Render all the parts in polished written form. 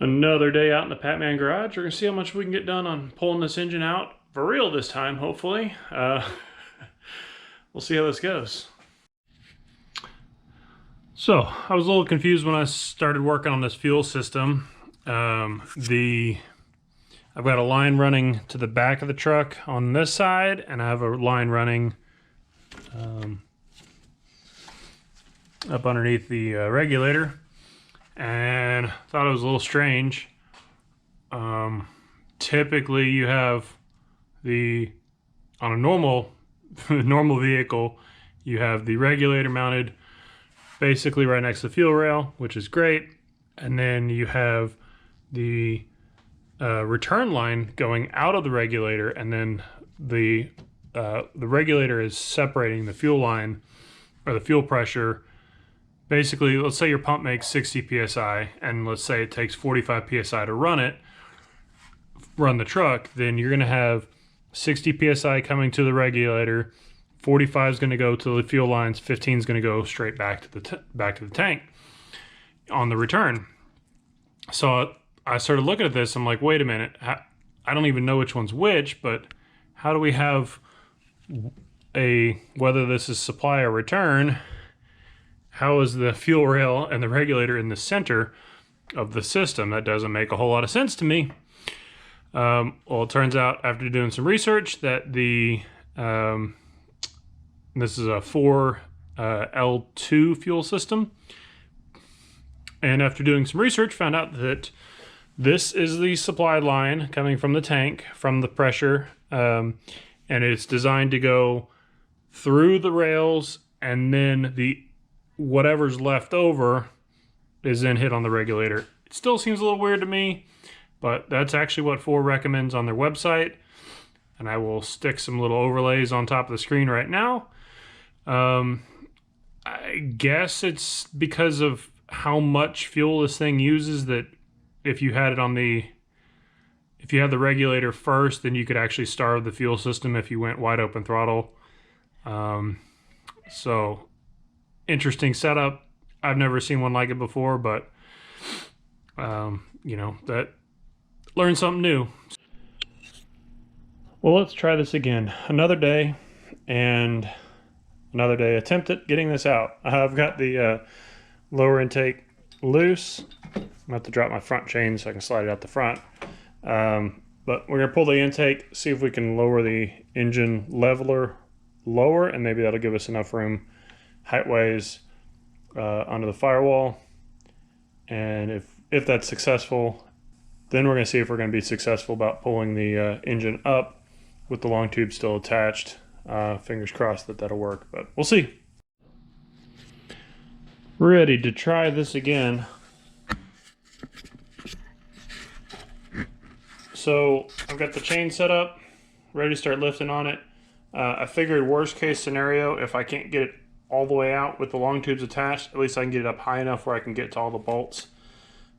Another day out in the Patman garage. We're gonna see how much we can get done on pulling this engine out for real this time, hopefully. We'll see how this goes. So I was a little confused when I started working on this fuel system. I've got a line running to the back of the truck on this side, and I have a line running up underneath the regulator. And thought it was a little strange. Typically you have on a normal vehicle, you have the regulator mounted basically right next to the fuel rail, which is great. And then you have the return line going out of the regulator, and then the regulator is separating the fuel line or the fuel pressure. Basically, let's say your pump makes 60 psi, and let's say it takes 45 psi to run the truck, then you're going to have 60 psi coming to the regulator, 45 is going to go to the fuel lines, 15 is going to go straight back to the tank on the return. So I started looking at this, I'm like, wait a minute, I don't even know which one's which, but how do we have whether this is supply or return? How is the fuel rail and the regulator in the center of the system? That doesn't make a whole lot of sense to me. Well, it turns out after doing some research that this is a 4L2 fuel system. And after doing some research, found out that this is the supply line coming from the tank, from the pressure, and it's designed to go through the rails, and then whatever's left over is then hit on the regulator. It still seems a little weird to me, but that's actually what Ford recommends on their website. And I will stick some little overlays on top of the screen right now. I guess it's because of how much fuel this thing uses that if you had the regulator first, then you could actually starve the fuel system if you went wide open throttle. So interesting setup. I've never seen one like it before, but that learned something new. Well, let's try this again. Another day attempt at getting this out. I've got the lower intake loose. I'm gonna have to drop my front chain so I can slide it out the front. But we're gonna pull the intake, see if we can lower the engine leveler lower, and maybe that'll give us enough room height-wise onto the firewall. And if that's successful, then we're going to see if we're going to be successful about pulling the engine up with the long tube still attached. Fingers crossed that that'll work, but we'll see. Ready to try this again. So I've got the chain set up, ready to start lifting on it. I figured worst case scenario, if I can't get it all the way out with the long tubes attached, at least I can get it up high enough where I can get to all the bolts.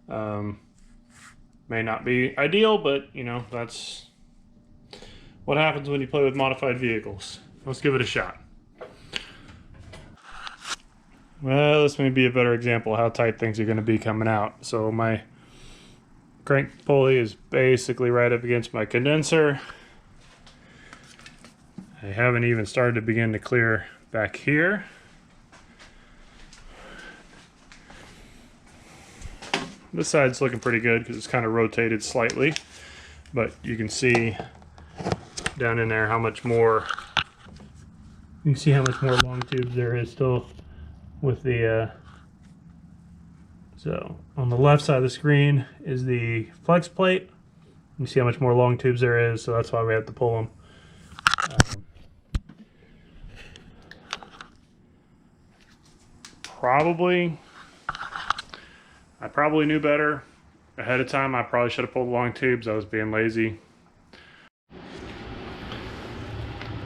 May not be ideal, but that's what happens when you play with modified vehicles. Let's give it a shot. Well, this may be a better example of how tight things are going to be coming out. So my crank pulley is basically right up against my condenser. I haven't even started to begin to clear back here. This side's looking pretty good because it's kind of rotated slightly, but you can see down in there how much more, you can see how much more long tubes there is still with the, so on the left side of the screen is the flex plate. You see how much more long tubes there is, so that's why we have to pull them. I probably knew better ahead of time. I probably should have pulled the long tubes. I was being lazy.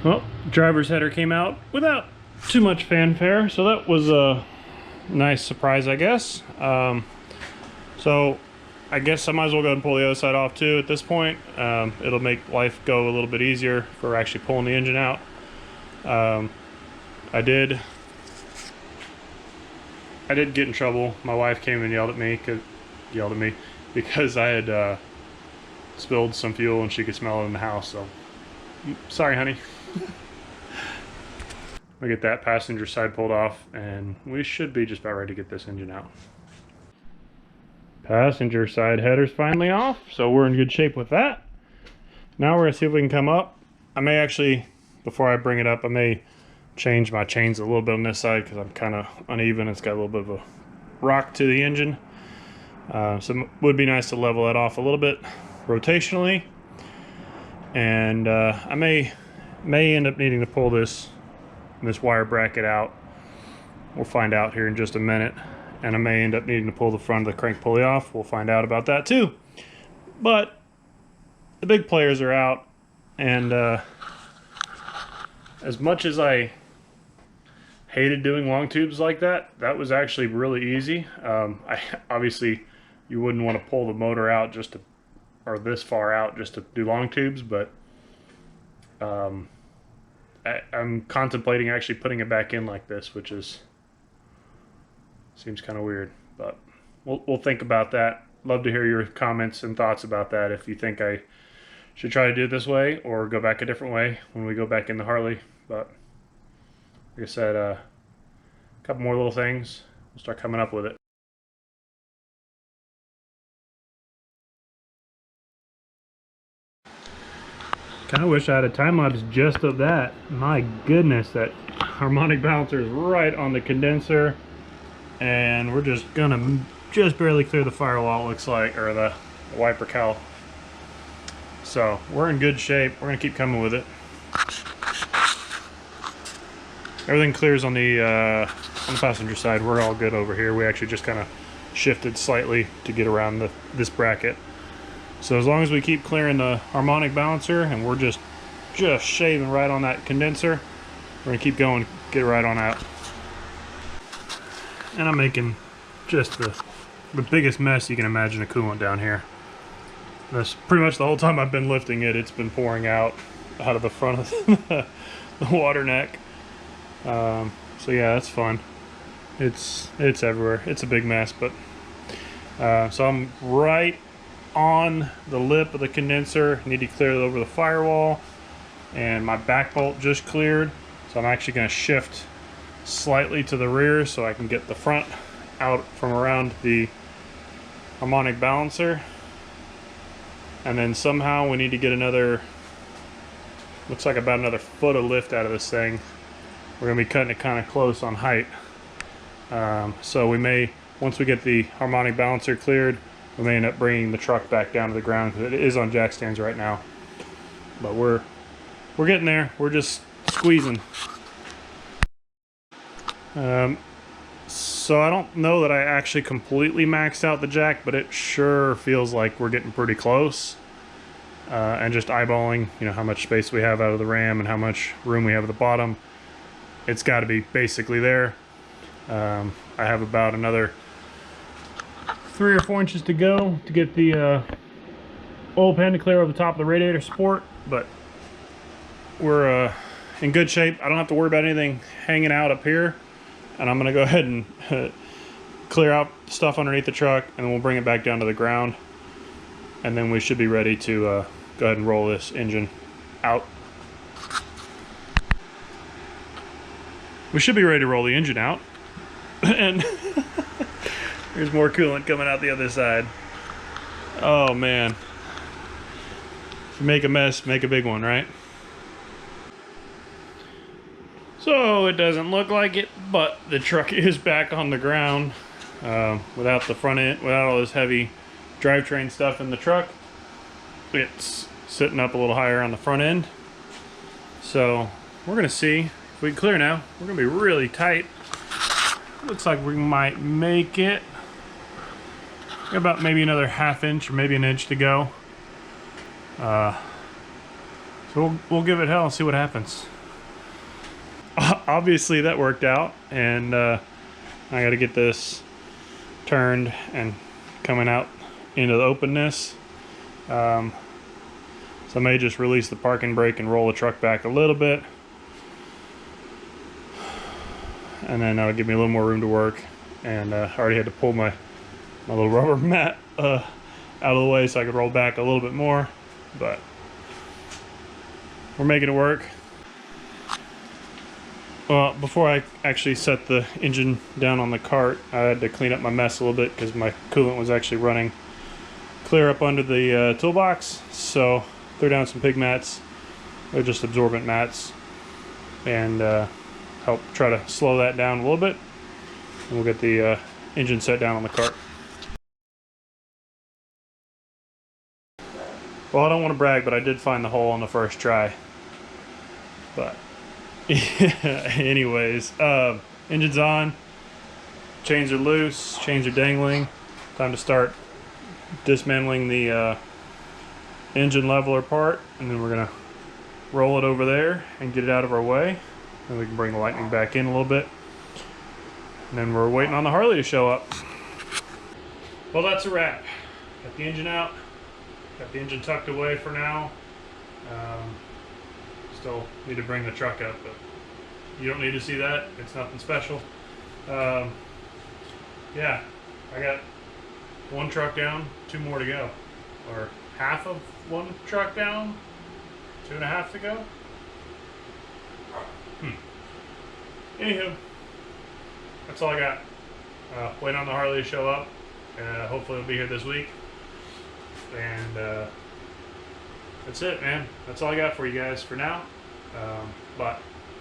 Well, driver's header came out without too much fanfare, so that was a nice surprise, I guess. So I guess I might as well go ahead and pull the other side off too at this point. It'll make life go a little bit easier for actually pulling the engine out. I did get in trouble. My wife came and yelled at me, because I had spilled some fuel and she could smell it in the house. So sorry, honey. We get that passenger side pulled off, and we should be just about ready to get this engine out. Passenger side header's finally off, so we're in good shape with that. Now we're gonna see if we can come up. I may actually, before I bring it up, I may change my chains a little bit on this side because I'm kind of uneven. It's got a little bit of a rock to the engine. So it would be nice to level that off a little bit rotationally. And I may end up needing to pull this wire bracket out. We'll find out here in just a minute. And I may end up needing to pull the front of the crank pulley off. We'll find out about that too. But the big players are out, and as much as I hated doing long tubes like that, that was actually really easy. Obviously you wouldn't want to pull the motor out just to, or this far out just to do long tubes, but I'm contemplating actually putting it back in like this, which seems kind of weird, but we'll think about that. Love to hear your comments and thoughts about that, if you think I should try to do it this way or go back a different way when we go back in the Harley. But like I said, a couple more little things, we'll start coming up with it. Kind of wish I had a time lapse just of that. My goodness, that harmonic balancer is right on the condenser, and we're just gonna barely clear the firewall, it looks like, or the wiper cowl. So we're in good shape. We're gonna keep coming with it. Everything clears on the passenger side. We're all good over here. We actually just kind of shifted slightly to get around this bracket. So as long as we keep clearing the harmonic balancer and we're just shaving right on that condenser, we're gonna keep going, get it right on out. And I'm making just the biggest mess you can imagine of coolant down here. That's pretty much the whole time I've been lifting it. It's been pouring out of the front of the water neck. So yeah, that's fun. It's everywhere. It's a big mess, but so I'm right on the lip of the condenser. Need to clear it over the firewall, and my back bolt just cleared, so I'm actually going to shift slightly to the rear so I can get the front out from around the harmonic balancer. And then somehow we need to get another, looks like about another foot of lift out of this thing. We're going to be cutting it kind of close on height. So we may, once we get the harmonic balancer cleared, we may end up bringing the truck back down to the ground because it is on jack stands right now. But we're getting there. We're just squeezing. So I don't know that I actually completely maxed out the jack, but it sure feels like we're getting pretty close. And just eyeballing, you know, how much space we have out of the ram and how much room we have at the bottom, it's got to be basically there. I have about another 3 or 4 inches to go to get the oil pan to clear over the top of the radiator support, but we're in good shape. I don't have to worry about anything hanging out up here, and I'm going to go ahead and clear out stuff underneath the truck, and then we'll bring it back down to the ground, and then we should be ready to go ahead and roll this engine out. We should be ready to roll the engine out, and there's more coolant coming out the other side. Oh man. If you make a mess, make a big one, right? So it doesn't look like it, but the truck is back on the ground without the front end, without all this heavy drivetrain stuff in the truck. It's sitting up a little higher on the front end. So we're gonna see if we can clear now. We're gonna be really tight. Looks like we might make it. Got about maybe another 1/2 inch or maybe an inch to go. So we'll give it hell and see what happens. Obviously that worked out, and I got to get this turned and coming out into the openness. So I may just release the parking brake and roll the truck back a little bit, and then that'll give me a little more room to work. And I already had to pull my little rubber mat out of the way so I could roll back a little bit more, but we're making it work. Well, before I actually set the engine down on the cart, I had to clean up my mess a little bit because my coolant was actually running clear up under the toolbox. So throw down some pig mats. They're just absorbent mats, and help try to slow that down a little bit. And we'll get the engine set down on the cart. Well, I don't want to brag, but I did find the hole on the first try. But anyways, engine's on, chains are loose, chains are dangling. Time to start dismantling the engine leveler part, and then we're gonna roll it over there and get it out of our way. Then we can bring the Lightning back in a little bit. And then we're waiting on the Harley to show up. Well, that's a wrap. Got the engine out, got the engine tucked away for now. Still need to bring the truck up, but you don't need to see that. It's nothing special. Yeah, I got one truck down, 2 more to go. Or half of one truck down, 2.5 to go. Anywho, that's all I got. Waiting on the Harley to show up. Hopefully it'll be here this week. And that's it, man. That's all I got for you guys for now. But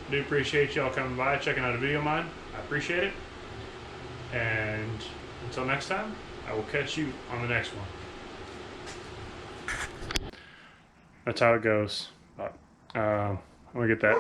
I do appreciate y'all coming by, checking out a video of mine. I appreciate it. And until next time, I will catch you on the next one. That's how it goes. But I'm gonna get that